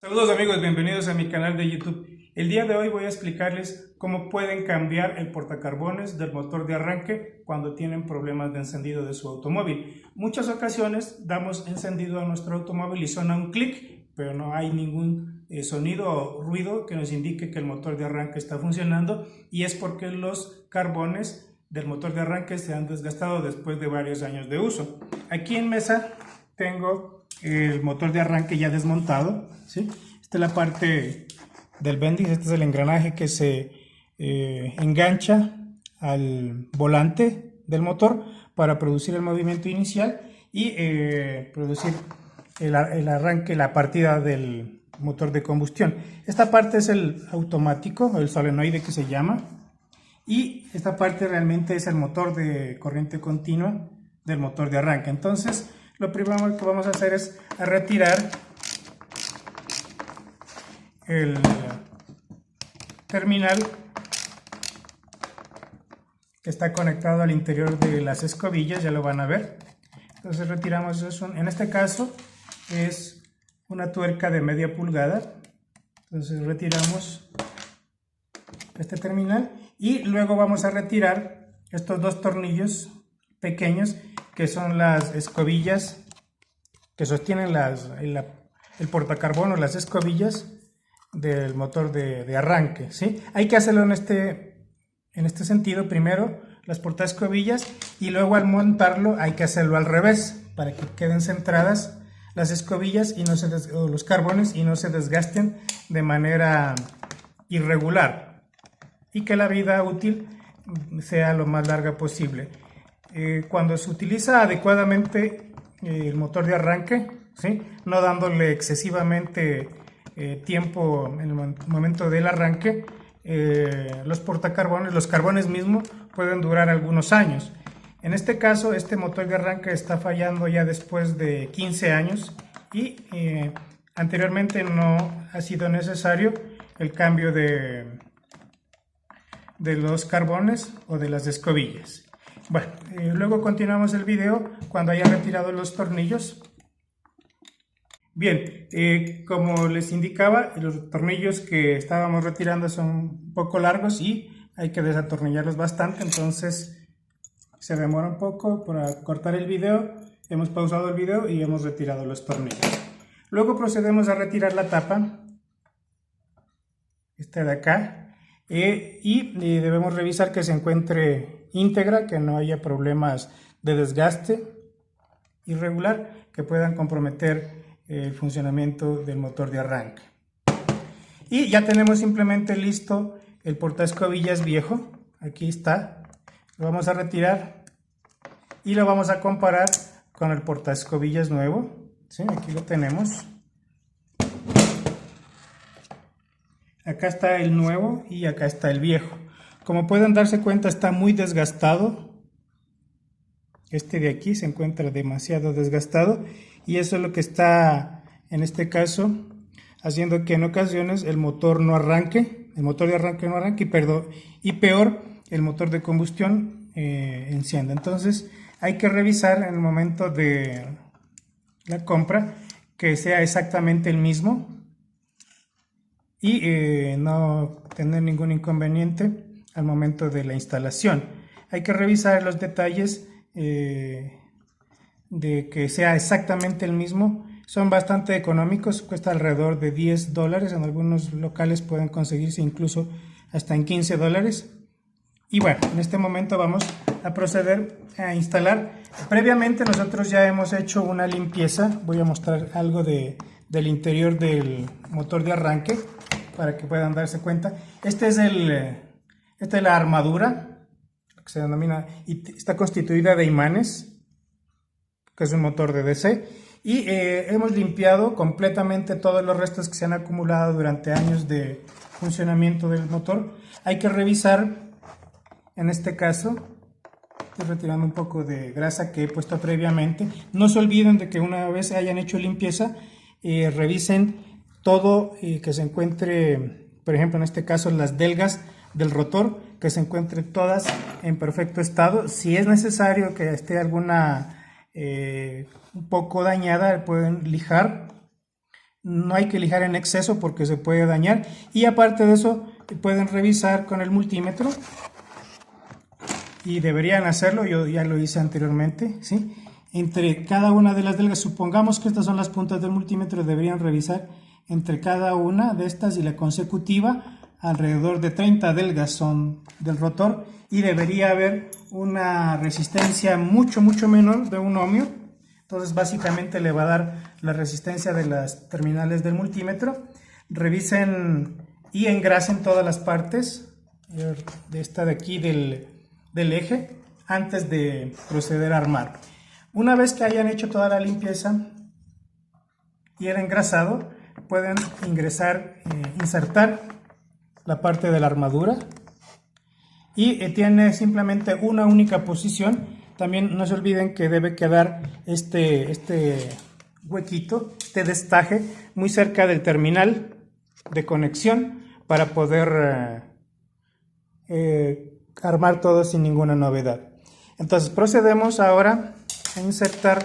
Saludos amigos, bienvenidos a mi canal de YouTube. El día de hoy voy a explicarles cómo pueden cambiar el portacarbones del motor de arranque cuando tienen problemas de encendido de su automóvil. Muchas ocasiones damos encendido a nuestro automóvil y suena un clic, pero no hay ningún sonido o ruido que nos indique que el motor de arranque está funcionando, y es porque los carbones del motor de arranque se han desgastado después de varios años de uso. Aquí en mesa tengo el motor de arranque ya desmontado, ¿sí? Esta es la parte del Bendix, este es el engranaje que se engancha al volante del motor para producir el movimiento inicial y producir el arranque, la partida del motor de combustión. Esta parte es el automático, el solenoide que se llama, y esta parte realmente es el motor de corriente continua del motor de arranque. Entonces, lo primero que vamos a hacer es retirar el terminal que está conectado al interior de las escobillas, ya lo van a ver. Entonces retiramos eso. En este caso es una tuerca de media pulgada. Entonces retiramos este terminal y luego vamos a retirar estos dos tornillos pequeños que son las escobillas que sostienen el portacarbono, las escobillas del motor de arranque, ¿sí? Hay que hacerlo en este sentido, primero las portaescobillas, y luego al montarlo hay que hacerlo al revés para que queden centradas las escobillas y o los carbones y no se desgasten de manera irregular, y que la vida útil sea lo más larga posible. Cuando se utiliza adecuadamente el motor de arranque, ¿sí? No dándole excesivamente tiempo en el momento del arranque, los portacarbones, los carbones mismos pueden durar algunos años. En este caso, este motor de arranque está fallando ya después de 15 años y anteriormente no ha sido necesario el cambio de los carbones o de las escobillas. Bueno, luego continuamos el video cuando haya retirado los tornillos. Bien, como les indicaba, los tornillos que estábamos retirando son un poco largos y hay que desatornillarlos bastante, entonces se demora un poco para cortar el video. Hemos pausado el video y hemos retirado los tornillos. Luego procedemos a retirar la tapa, esta de acá, y debemos revisar que se encuentre íntegra, que no haya problemas de desgaste irregular que puedan comprometer el funcionamiento del motor de arranque. Y ya tenemos simplemente listo el portaescobillas viejo. Aquí está, lo vamos a retirar y lo vamos a comparar con el portaescobillas nuevo, ¿sí? Aquí lo tenemos. Acá está el nuevo y acá está el viejo. Como pueden darse cuenta, está muy desgastado. Este de aquí se encuentra demasiado desgastado y eso es lo que está, en este caso, haciendo que en ocasiones el motor no arranque, el motor de arranque no arranque y peor, el motor de combustión encienda. Entonces hay que revisar en el momento de la compra que sea exactamente el mismo y no tener ningún inconveniente al momento de la instalación. Hay que revisar los detalles de que sea exactamente el mismo. Son bastante económicos, cuesta alrededor de $10, en algunos locales pueden conseguirse incluso hasta en $15. Y bueno, en este momento vamos a proceder a instalar. Previamente nosotros ya hemos hecho una limpieza. Voy a mostrar algo del interior del motor de arranque para que puedan darse cuenta. Esta es la armadura, que se denomina, y está constituida de imanes, que es un motor de DC, y hemos limpiado completamente todos los restos que se han acumulado durante años de funcionamiento del motor. Hay que revisar, en este caso, estoy retirando un poco de grasa que he puesto previamente. No se olviden de que una vez hayan hecho limpieza, revisen todo que se encuentre, por ejemplo en este caso las delgas del rotor, que se encuentren todas en perfecto estado. Si es necesario que esté alguna un poco dañada, pueden lijar no hay que lijar en exceso porque se puede dañar. Y aparte de eso, pueden revisar con el multímetro, y deberían hacerlo, yo ya lo hice anteriormente, ¿sí? Entre cada una de las delgas, supongamos que estas son las puntas del multímetro, deberían revisar entre cada una de estas y la consecutiva, alrededor de 30 delgas son del rotor, y debería haber una resistencia mucho menor de 1 ohmio. Entonces básicamente le va a dar la resistencia de las terminales del multímetro. Revisen y engrasen todas las partes de esta de aquí del eje antes de proceder a armar. Una vez que hayan hecho toda la limpieza y el engrasado, pueden insertar la parte de la armadura, y tiene simplemente una única posición. También no se olviden que debe quedar este huequito, este destaje, muy cerca del terminal de conexión para poder armar todo sin ninguna novedad. Entonces procedemos ahora a insertar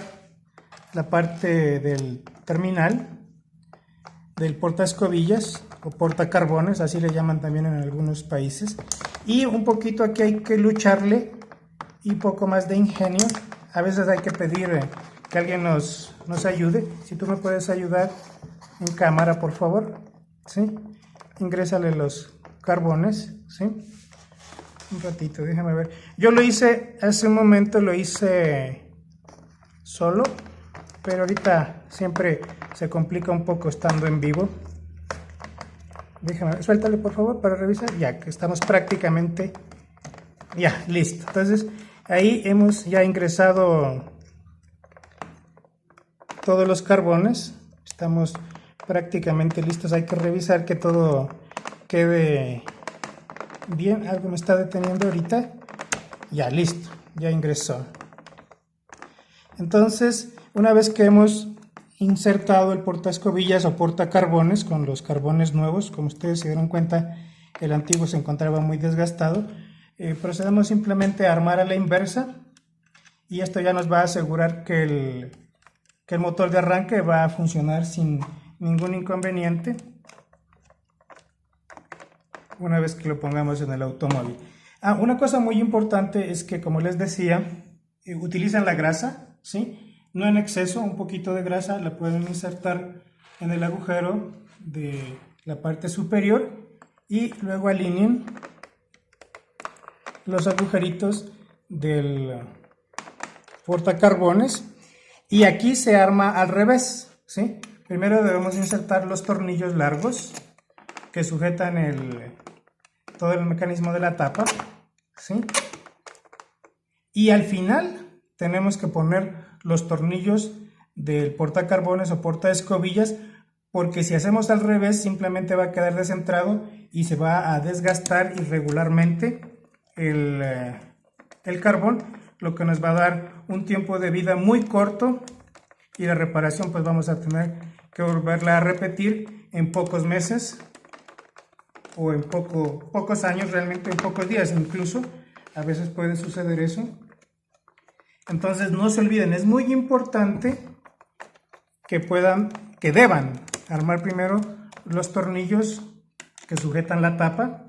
la parte del terminal del portaescobillas o portacarbones, así le llaman también en algunos países, y un poquito aquí hay que lucharle y poco más de ingenio. A veces hay que pedir que alguien nos ayude. Si tú me puedes ayudar en cámara, por favor, ¿sí? Ingrésale los carbones, ¿sí? Un ratito, déjame ver. Yo lo hice hace un momento, lo hice solo, pero ahorita siempre se complica un poco estando en vivo. Déjame ver, suéltale por favor para revisar. Ya que estamos prácticamente, ya, listo. Entonces ahí hemos ya ingresado todos los carbones. Estamos prácticamente listos. Hay que revisar que todo quede bien. Algo me está deteniendo ahorita. Ya, listo, ya ingresó. Entonces, una vez que hemos insertado el portaescobillas o portacarbones con los carbones nuevos, como ustedes se dieron cuenta, el antiguo se encontraba muy desgastado, procedemos simplemente a armar a la inversa, y esto ya nos va a asegurar que el motor de arranque va a funcionar sin ningún inconveniente una vez que lo pongamos en el automóvil. Una cosa muy importante es que, como les decía, utilizan la grasa, ¿sí? No en exceso, un poquito de grasa la pueden insertar en el agujero de la parte superior, y luego alineen los agujeritos del portacarbones, y aquí se arma al revés, ¿sí? Primero debemos insertar los tornillos largos que sujetan todo el mecanismo de la tapa, ¿sí? Y al final tenemos que poner los tornillos del portacarbones o portaescobillas, porque si hacemos al revés simplemente va a quedar descentrado y se va a desgastar irregularmente el carbón, lo que nos va a dar un tiempo de vida muy corto, y la reparación pues vamos a tener que volverla a repetir en pocos meses o en pocos años, realmente en pocos días incluso, a veces puede suceder eso. Entonces no se olviden, es muy importante que deban armar primero los tornillos que sujetan la tapa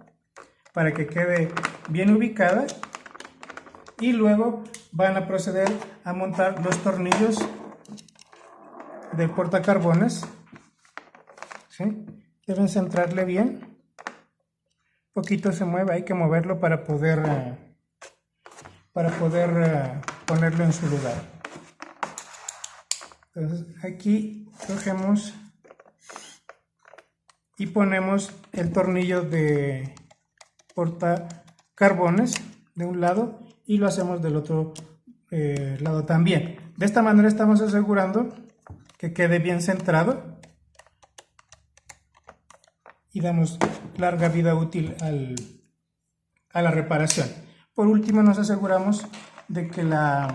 para que quede bien ubicada, y luego van a proceder a montar los tornillos del portacarbones, ¿sí? Deben centrarle bien, poquito se mueve, hay que moverlo para poder ponerlo en su lugar. Entonces aquí cogemos y ponemos el tornillo de portacarbones de un lado y lo hacemos del otro lado también. De esta manera estamos asegurando que quede bien centrado y damos larga vida útil a la reparación. Por último, nos aseguramos de que la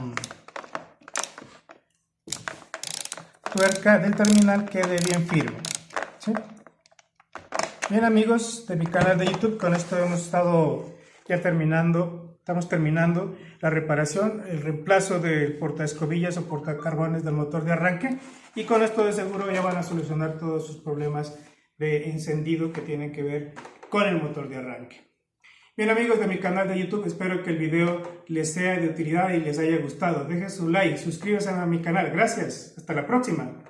tuerca del terminal quede bien firme, ¿sí? Bien amigos de mi canal de YouTube, con esto hemos estado ya terminando estamos terminando la reparación, el reemplazo del portaescobillas o portacarbones del motor de arranque, y con esto de seguro ya van a solucionar todos sus problemas de encendido que tienen que ver con el motor de arranque. Bien, amigos de mi canal de YouTube, espero que el video les sea de utilidad y les haya gustado. Dejen su like, suscríbanse a mi canal. Gracias, hasta la próxima.